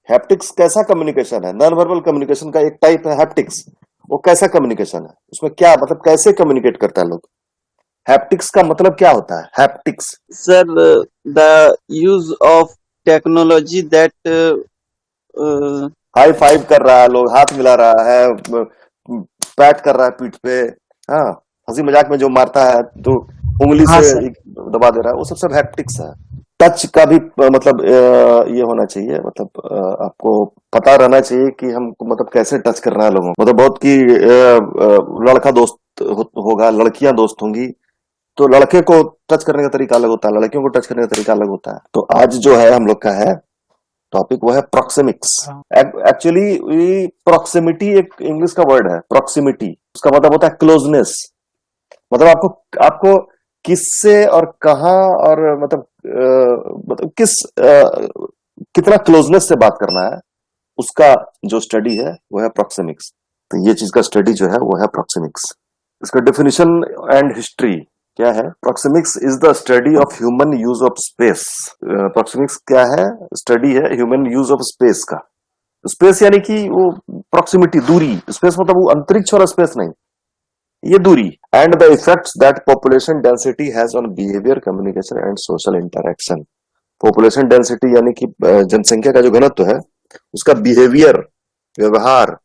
Haptics कैसा communication है? Non verbal communication का एक टाइप है हैप्टिक्स। वो कैसा कम्युनिकेशन है? उसमें क्या मतलब कैसे कम्युनिकेट करता है लोग? हैप्टिक्स का मतलब क्या होता है? Haptics. Sir, the use of technology that high five कर रहा है, लोग हाथ मिला रहा है, पैट कर रहा है पीठ पे। हाँ, हंसी मजाक में जो मारता है तो उंगली हाँ से सर। दबा दे रहा है, वो सब सब हैप्टिक्स है। टच का भी मतलब ये होना चाहिए, मतलब आपको पता रहना चाहिए कि हम मतलब कैसे टच करना है लोगों को। मतलब बहुत की लड़का दोस्त होगा, लड़कियां दोस्त होंगी, तो लड़के को टच करने का तरीका अलग होता है, लड़कियों को टच करने का तरीका अलग होता है। तो आज जो है हम लोग का है टॉपिक, वो है प्रॉक्सिमिक्स। हाँ। एक्चुअली प्रॉक्सिमिटी एक इंग्लिश का वर्ड है। प्रॉक्सिमिटी उसका मतलब होता है क्लोजनेस। मतलब आपको आपको किससे और कहाँ और मतलब किस कितना क्लोजनेस से बात करना है, उसका जो स्टडी है वो है प्रॉक्सिमिक्स। तो ये चीज का स्टडी जो है वो है प्रॉक्सिमिक्स। इसका डेफिनेशन एंड हिस्ट्री क्या है? Proxemics is the study of human use of space. Proxemics क्या है? स्टडी है ह्यूमन यूज ऑफ स्पेस का। स्पेस यानी कि वो प्रॉक्सिमिटी, दूरी। स्पेस मतलब वो अंतरिक्ष वाला स्पेस नहीं, ये दूरी। And the effects that population density has on behaviour, communication and social interaction. Population density यानी कि जनसंख्या का जो घनत्व है, उसका बिहेवियर, व्यवहार,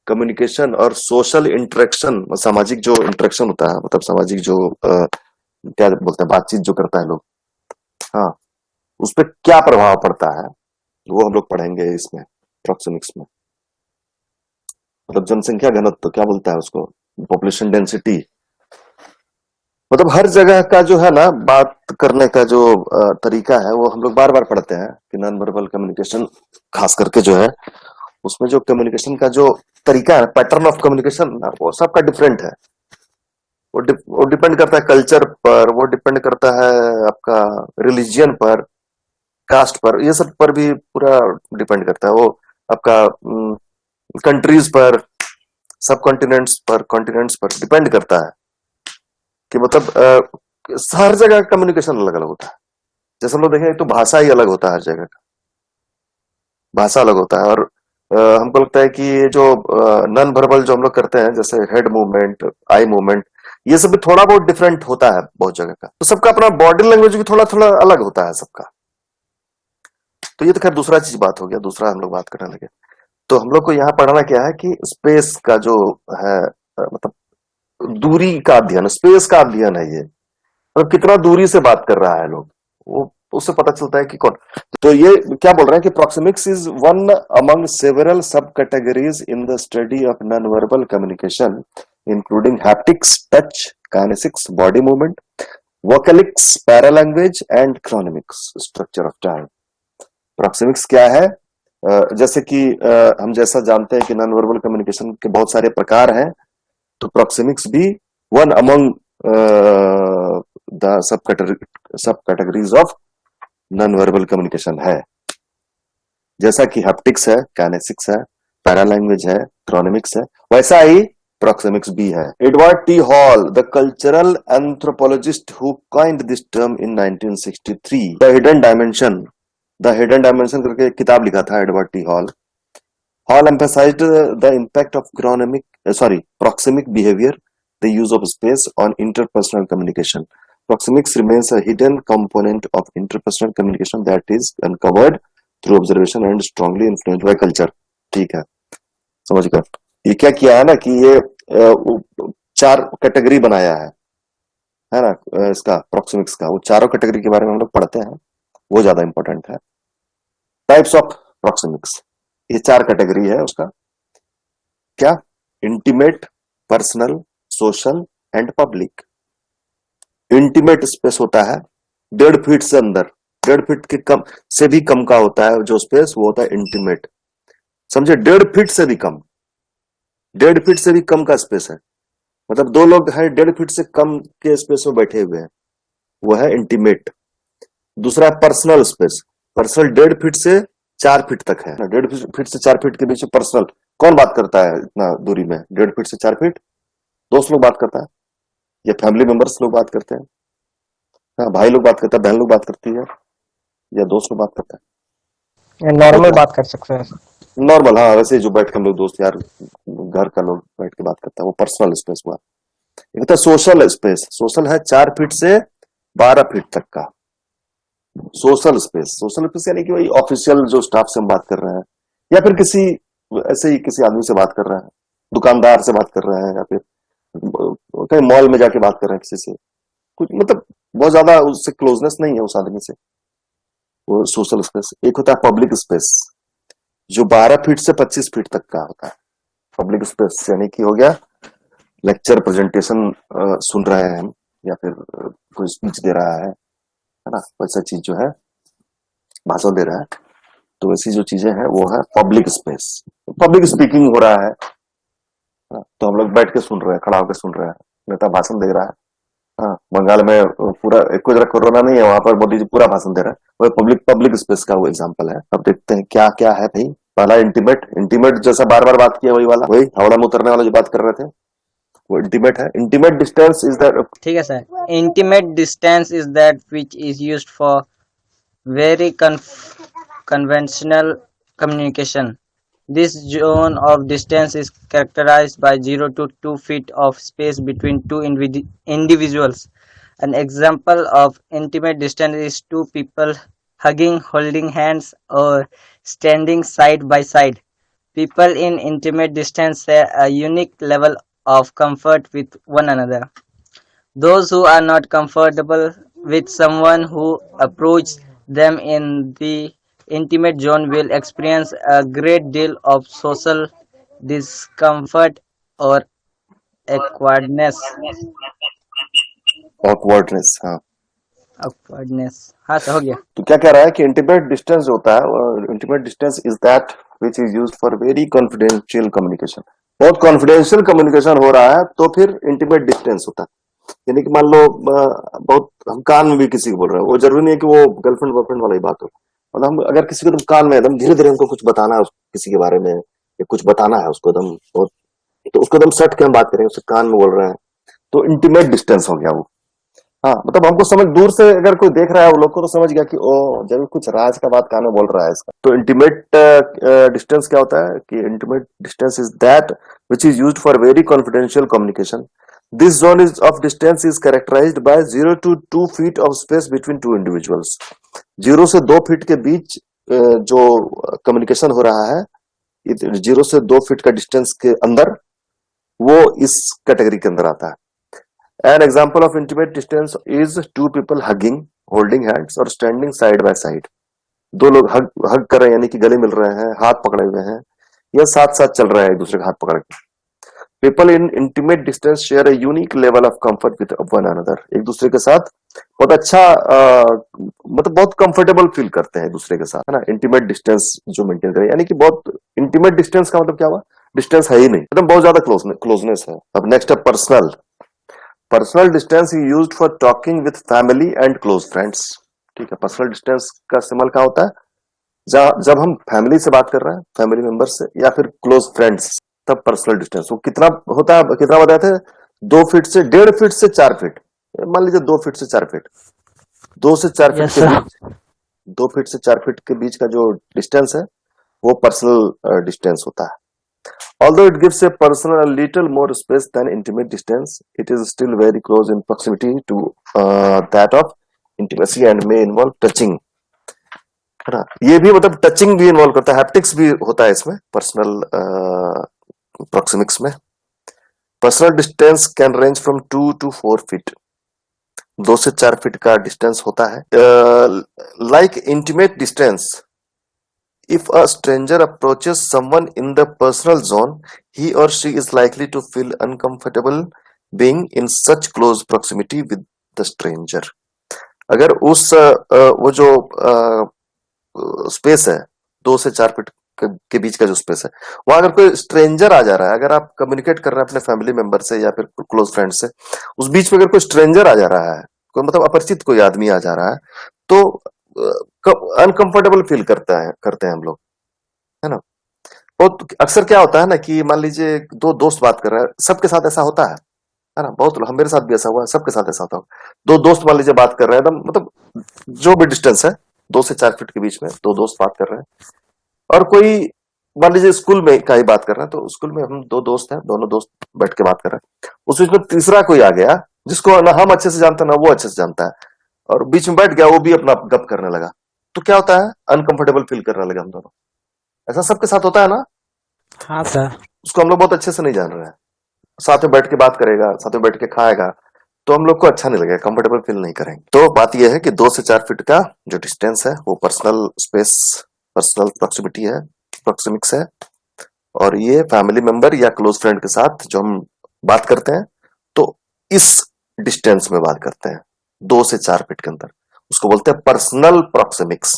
कम्युनिकेशन और सोशल इंटरेक्शन, सामाजिक जो इंटरेक्शन होता है, मतलब सामाजिक जो क्या बोलते हैं, बातचीत जो करता है लोग, हाँ, उस पर क्या प्रभाव पड़ता है, वो हम लोग पढ़ेंगे इसमें, प्रॉक्सिमिक्स में। मतलब जनसंख्या घनत्व क्या बोलता है उसको, पॉपुलेशन डेंसिटी। मतलब हर जगह का जो है ना बात करने का जो तरीका है, वो हम लोग बार बार पढ़ते हैं कि नॉन वर्बल कम्युनिकेशन खास करके जो है, उसमें जो कम्युनिकेशन का जो तरीका है, पैटर्न ऑफ कम्युनिकेशन, वो सबका डिफरेंट है। वो डिपेंड करता है कल्चर पर, वो डिपेंड करता है आपका रिलीजियन पर, कास्ट पर, ये सब पर भी पूरा डिपेंड करता है वो। आपका कंट्रीज पर, सब कॉन्टिनेंट्स पर डिपेंड करता है कि मतलब हर जगह कम्युनिकेशन अलग अलग होता है। जैसे हम लोग देखें तो भाषा ही अलग होता है, हर जगह का भाषा अलग होता है। और हमको लगता है कि ये जो नॉन वर्बल जो हम लोग करते हैं, जैसे हेड मूवमेंट, आई मूवमेंट, ये सब भी थोड़ा बहुत डिफरेंट होता है बहुत जगह का। तो सबका अपना बॉडी लैंग्वेज भी थोड़ा थोड़ा अलग होता है सबका। तो ये तो खैर दूसरा चीज बात हो गया, दूसरा हम लोग बात करने लगे। तो हम लोग को यहाँ पढ़ना क्या है कि स्पेस का जो है, मतलब दूरी का अध्ययन, स्पेस का अध्ययन है ये। और कितना दूरी से बात कर रहा है लोग, वो उससे पता चलता है कि कौन। तो ये क्या बोल रहे हैं कि proxemics is one among several sub categories in the study of non verbal communication, including haptics, touch, kinesics, body movement, vocalics, paralanguage and chronemics, structure of time. Proxemics क्या है? जैसे कि हम जैसा जानते हैं कि नॉन वर्बल कम्युनिकेशन के बहुत सारे प्रकार हैं, तो प्रॉक्सिमिक्स भी one among the sub categories of non verbal communication है। जैसा कि हैप्टिक्स है, काइनेसिक्स है, पैरालैंग्वेज है, क्रोनिमिक्स है, वैसा ही प्रॉक्सिमिक्स भी है। Edward T hall, the cultural anthropologist who coined this term in 1963, the hidden dimension करके एक किताब लिखा था Edward T hall. Hall emphasized the impact of proxemic behavior, the use of space on interpersonal communication. Proxemics remains a hidden component of interpersonal communication that is uncovered through observation and strongly influenced by culture. ठीक है, समझ गए। ये क्या किया है ना कि ये चार कैटेगरी बनाया है ना, इसका प्रॉक्सिमिक्स का। वो चारों कैटेगरी के बारे में हम लोग पढ़ते हैं, वो ज्यादा इंपॉर्टेंट है। टाइप्स ऑफ प्रॉक्सिमिक्स, ये चार कैटेगरी है उसका। क्या? Intimate, personal, social and public. Intimate space होता है 1.5 फीट से अंदर, 1.5 फीट के कम से भी कम का होता है जो स्पेस, वो होता है इंटीमेट। समझे? 1.5 फीट से भी कम, 1.5 फीट से भी कम का स्पेस है, मतलब दो लोग हैं 1.5 फीट से कम के स्पेस में बैठे हुए हैं, वो है इंटीमेट। दूसरा है पर्सनल स्पेस। पर्सनल 1.5 फीट से 4 फीट तक है, 1.5 फीट से 4 फीट के बीच में पर्सनल। कौन बात करता है इतना दूरी में? 1.5 फीट से 4 फीट दोस्त लोग बात करता है, या फैमिली मेंबर्स लोग बात करते हैं। हाँ, भाई लोग बात करता है, बहन लोग बात करती है, या दोस्त लोग बात करता है। नॉर्मल होता है बात कर सकते हैं। नॉर्मल, हाँ वैसे जो बैठ के हम लोग दोस्त यार घर का लोग बैठ के बात करता है, वो पर्सनल स्पेस हुआ। एक होता है सोशल स्पेस। सोशल है 4 फीट से 12 फीट तक का सोशल स्पेस। सोशल स्पेस यानी कि वही ऑफिशियल जो स्टाफ से हम बात कर रहे हैं, या फिर किसी ऐसे ही किसी आदमी से बात कर रहे हैं, दुकानदार से बात कर रहे हैं, या फिर कहीं मॉल में जाके बात कर रहे हैं किसी से, कुछ मतलब बहुत ज्यादा उससे क्लोजनेस नहीं है उस आदमी से, वो सोशल स्पेस। एक होता है पब्लिक स्पेस, जो 12 फीट से 25 फीट तक का होता है। पब्लिक स्पेस यानी कि हो गया लेक्चर प्रेजेंटेशन सुन रहे हैं हम, या फिर कोई स्पीच दे रहा है ना, वैसा चीज जो है भाषण दे रहा है, तो वैसी जो चीजें हैं वो है पब्लिक स्पेस। पब्लिक स्पीकिंग हो रहा है हाँ, तो हम लोग बैठ के सुन रहे हैं, खड़ा होकर सुन रहे हैं, नेता भाषण दे रहा है। हाँ, बंगाल में पूरा कोई जरा कोरोना नहीं है, वहां पर मोदी जी पूरा भाषण दे रहा है, वो पब्लिक पब्लिक स्पेस का वो एग्जांपल है। अब देखते हैं क्या क्या है भाई। पहला इंटीमेट, इंटीमेट जैसा बार बार बात किया वही वाला, वही हावड़ा में उतरने वाला जो बात कर रहे थे, वो इंटीमेट है। इंटीमेट डिस्टेंस इज द ठीक है sir. Intimate distance is that which is used for very conventional communication. This zone of distance is characterized by 0 to 2 feet of space between two individuals. An example of intimate distance is two people hugging, holding hands, or standing side by side. People in intimate distance share a unique level of comfort with one another. Those who are not comfortable with someone who approaches them in the intimate zone will experience a great deal of social discomfort or awkwardness. Awkwardness. हाँ, awkwardness हाँ sir हो गया। तो क्या कह रहा है कि इंटीमेट डिस्टेंस जो होता है, intimate distance is that which is used for very confidential communication. बहुत कॉन्फिडेंशियल कम्युनिकेशन हो रहा है तो फिर इंटीमेट डिस्टेंस होता है। यानी कि मान लो बहुत हम कान में भी किसी को बोल रहे हैं, वो जरूरी नहीं है कि वो गर्लफ्रेंड बॉयफ्रेंड वाली बात हो, मतलब हम अगर किसी को तुम कान में एकदम धीरे धीरे हमको कुछ बताना है किसी के बारे में, या कुछ बताना है उसको एकदम बहुत, तो उसको एकदम सट के हम बात करेंगे, उसके कान में बोल रहे हैं, तो इंटीमेट डिस्टेंस हो गया वो। हाँ, मतलब हमको समझ, दूर से अगर कोई देख रहा है वो लोग को तो समझ गया कि ओ जरूर कुछ राज का बात कान में बोल रहा है इसका। तो इंटीमेट डिस्टेंस क्या होता है कि intimate distance is that which is used for very confidential communication. This zone is of distance is characterized by 0 to 2 feet of space between two individuals. 0 से 2 फीट के बीच जो कम्युनिकेशन हो रहा है, 0 से 2 फीट का डिस्टेंस के अंदर, वो इस कैटेगरी के अंदर आता है। An example of intimate distance is two people hugging, holding hands और standing side by side. दो लोग हग कर रहे हैं यानी कि गले मिल रहे हैं, हाथ पकड़े हुए हैं, या साथ साथ चल रहे हैं एक दूसरे का हाथ पकड़ के। People in intimate distance share a unique level of comfort with one another. एक दूसरे के साथ बहुत अच्छा मतलब बहुत कंफर्टेबल फील करते हैं एक दूसरे के साथ, है ना। इंटीमेट डिस्टेंस जो मेंटेन करें, यानी कि बहुत इंटीमेट डिस्टेंस का मतलब क्या हुआ, डिस्टेंस है ही नहीं, एकदम बहुत ज्यादा क्लोजनेस है। अब नेक्स्ट है personal. Personal distance is used for talking with family and close friends. ठीक है, पर्सनल डिस्टेंस का इस्तेमाल क्या होता है, जब हम फैमिली से बात कर रहे हैं, फैमिली मेंबर से, या फिर क्लोज फ्रेंड्स, तब पर्सनल डिस्टेंस। वो कितना होता है, कितना बताए थे, 2 फीट से 1.5 फीट से 4 फीट, मान लीजिए 2 फीट से 4 फीट, 2 से 4 फीट यस के सर। बीच, 2 फीट से 4 फीट के बीच का जो डिस्टेंस है वो पर्सनल डिस्टेंस होता है। Although it gives a person a little more space than intimate distance, it is still very close in proximity to that of intimacy and may involve touching, है ना। ये भी मतलब टचिंग भी इन्वॉल्व करता है, हैप्टिक्स भी होता है इसमें पर्सनल प्रोक्सिमिक्स में। Personal distance can range from 2 to 4 feet, 2 से 4 फीट का डिस्टेंस होता है। Like intimate distance, if a stranger approaches someone in the personal zone, he or she is likely to feel uncomfortable being in such close proximity with the stranger. अगर उस वो जो space है 2 से 4 feet के बीच का जो स्पेस है, वहां अगर कोई स्ट्रेंजर आ जा रहा है, अगर आप कम्युनिकेट कर रहे हैं अपने फैमिली मेंबर से या फिर क्लोज फ्रेंड से, उस बीच में अगर कोई स्ट्रेंजर आ जा रहा है, कोई मतलब अपरिचित कोई आदमी आ जा रहा है, तो अनकंफर्टेबल फील करते हैं हम लोग, है ना। बहुत अक्सर क्या होता है ना कि मान लीजिए 2 दोस्त बात कर रहे हैं, सबके साथ ऐसा होता है ना, बहुत हम, मेरे साथ भी ऐसा हुआ है, सबके साथ ऐसा होता है। 2 दोस्त मान लीजिए बात कर रहे हैं एकदम, मतलब जो भी डिस्टेंस है, 2 से 4 फीट के बीच में दो दोस्त बात कर रहे हैं, और कोई मान लीजिए स्कूल में का ही बात कर रहे हैं, तो स्कूल में हम 2 दोस्त हैं, दोनों दोस्त बैठ के बात कर रहे हैं, उस बीच में तीसरा कोई आ गया जिसको ना हम अच्छे से जानते हैं ना वो अच्छे से जानता है, और बीच में बैठ गया, वो भी अपना गप करने लगा, तो क्या होता है, अनकंफर्टेबल फील करने लगे हम दोनों। ऐसा सबके साथ होता है ना। हाँ सर। उसको हम लोग बहुत अच्छे से नहीं जान रहे हैं, साथ में बैठ के बात करेगा, साथ में बैठ के खाएगा, तो हम लोग को अच्छा नहीं लगेगा, कंफर्टेबल फील नहीं करेंगे। तो बात यह है कि 2 से 4 फीट का जो डिस्टेंस है वो पर्सनल स्पेस, पर्सनल प्रॉक्सिमिटी है, प्रॉक्सिमिक्स है, और ये फैमिली मेंबर या क्लोज फ्रेंड के साथ जो हम बात करते हैं, तो इस डिस्टेंस में बात करते हैं 2 से 4 फीट के अंदर, उसको बोलते हैं पर्सनल प्रॉक्सिमिक्स।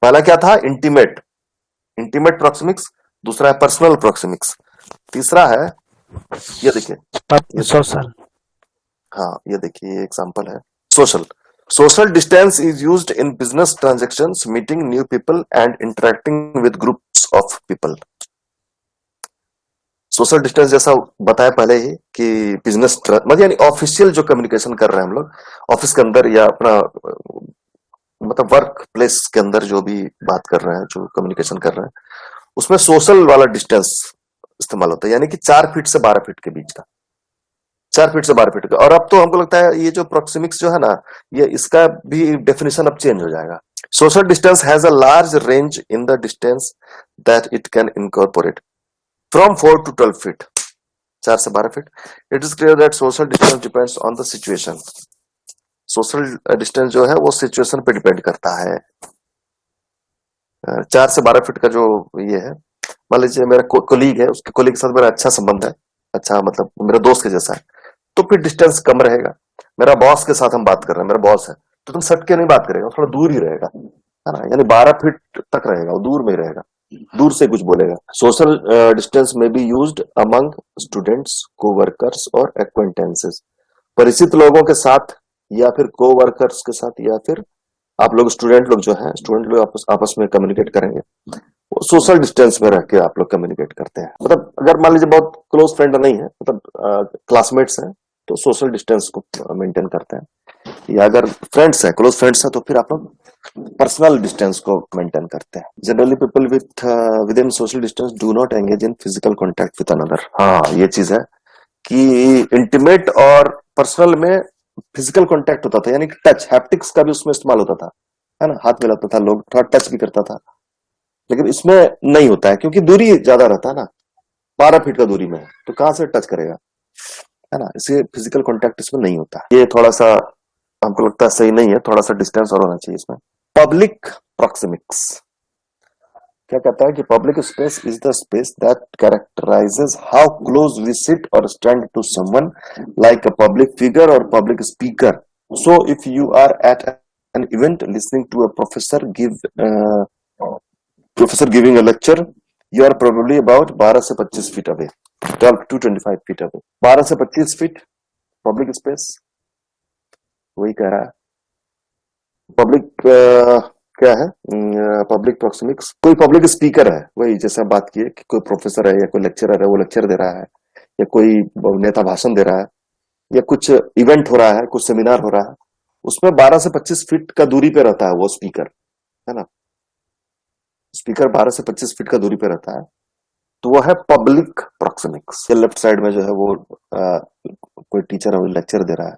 पहला क्या था, इंटीमेट, इंटीमेट प्रॉक्सिमिक्स, दूसरा है पर्सनल प्रॉक्सिमिक्स, तीसरा है ये देखिए, सोशल। हाँ ये देखिए ये एग्जांपल है, social. Social distance is used in business transactions, meeting new people and interacting with groups of people. Social distance जैसा बताया पहले ही कि बिजनेस मतलब यानी ऑफिशियल जो कम्युनिकेशन कर रहे हैं हम लोग ऑफिस के अंदर या अपना मतलब वर्क प्लेस के अंदर जो भी बात कर रहे हैं, जो कम्युनिकेशन कर रहे हैं, उसमें सोशल वाला डिस्टेंस इस्तेमाल होता है, यानी कि 4 फीट से 12 फीट के बीच का, 4 फीट से 12 फीट का। और अब तो हमको लगता है ये जो प्रोक्सिमिक्स जो है ना, ये इसका भी डेफिनेशन अब चेंज हो जाएगा। Social distance has a large range in the distance that it can incorporate from 4 to 12 feet, 4 से 12 feet. It is clear that social distance depends on the situation. Social distance जो है वो situation पे depend करता है। 4 से 12 feet का जो ये है, मान लीजिए मेरा कोलीग है, उसके कोलीग के साथ मेरा अच्छा संबंध है, अच्छा मतलब मेरे दोस्त के जैसा है, तो फिर डिस्टेंस कम रहेगा। मेरा बॉस के साथ हम बात कर रहे हैं, मेरा बॉस है, तो तुम सट के नहीं बात करेगा, थोड़ा दूर ही रहेगा, है ना, यानी 12 फीट तक रहेगा, वो दूर में ही रहेगा, दूर से कुछ बोलेगा। सोशल डिस्टेंस में be used among students, coworkers और एक्वेंटेंसेस। परिचित लोगों के साथ या फिर कोवर्कर्स के साथ, या फिर आप लोग स्टूडेंट लोग जो है, स्टूडेंट लोग आपस में कम्युनिकेट करेंगे, सोशल डिस्टेंस में रह के आप लोग कम्युनिकेट करते हैं। मतलब अगर मान लीजिए बहुत क्लोज फ्रेंड नहीं है, मतलब क्लासमेट्स हैं, तो सोशल डिस्टेंस को मेंटेन करते हैं। या अगर फ्रेंड्स हैं, क्लोज फ्रेंड्स हैं, तो फिर आप लोग पर्सनल डिस्टेंस को मेंटेन करते हैं। Generally people with in social distance do not engage in physical contact with another. हाँ ये चीज है कि इंटीमेट और पर्सनल में फिजिकल कॉन्टैक्ट होता था, यानी कि टच, हैप्टिक्स का भी उसमें इस्तेमाल होता था, है ना, हाथ मिलाता था, लोग थोड़ा टच भी करता था, लेकिन इसमें नहीं होता है क्योंकि दूरी ज्यादा रहता है ना, 12 फीट का दूरी में है, तो कहां से टच करेगा, है ना, इसलिए फिजिकल कांटेक्ट इसमें नहीं होता। ये थोड़ा सा हमको लगता है सही नहीं है, थोड़ा सा डिस्टेंस और होना चाहिए इसमें। पब्लिक प्रॉक्सिमिक्स क्या कहता है कि public space is the space that characterises how close we sit और stand to someone, like a public figure और public speaker. So if you are at an event listening to a professor giving a lecture, you are probably about 12 से 25 feet away, 12 to 25 feet away. 12 से 25 feet public space, वही कह रहा है। Public क्या है, public proxemics, कोई public speaker है, वही जैसे हम बात किए कि कोई प्रोफेसर है या कोई लेक्चरर है, वो लेक्चर दे रहा है, या कोई नेता भाषण दे रहा है, या कुछ इवेंट हो रहा है, कुछ सेमिनार हो रहा है, उसमें 12 से 25 फीट का दूरी पे रहता है वो स्पीकर, है ना, स्पीकर 12 से 25 फीट का दूरी पे रहता है, तो वो है पब्लिक प्रॉक्सिमिक्स। ये लेफ्ट साइड में जो है वो कोई टीचर है, वो लेक्चर दे रहा है,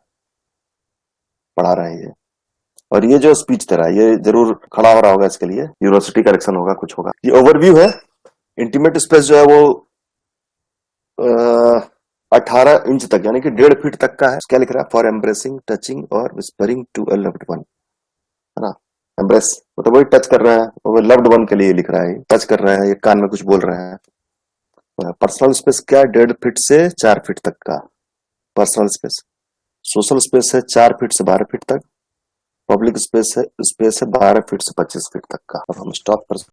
पढ़ा रहा है ये, और ये जो स्पीच दे रहा है ये जरूर खड़ा हो रहा होगा, इसके लिए यूनिवर्सिटी करेक्शन होगा, कुछ होगा। ये ओवरव्यू है। इंटीमेट स्पेस जो है वो 18 इंच तक, यानी कि 1.5 फीट तक का है। क्या लिख रहा है, फॉर एम्ब्रेसिंग, टचिंग और whispering to a loved one, है ना, एम्ब्रेस मतलब वही टच कर रहा है, वो लव्ड वन के लिए लिख रहा है, टच कर रहे हैं, ये कान में कुछ बोल रहे हैं। पर्सनल स्पेस क्या है, 1.5 फीट से 4 फीट तक का पर्सनल स्पेस। सोशल स्पेस है 4 फीट से 12 फीट तक। पब्लिक स्पेस है 12 फीट से 25 फीट तक का। अब हम स्टॉप कर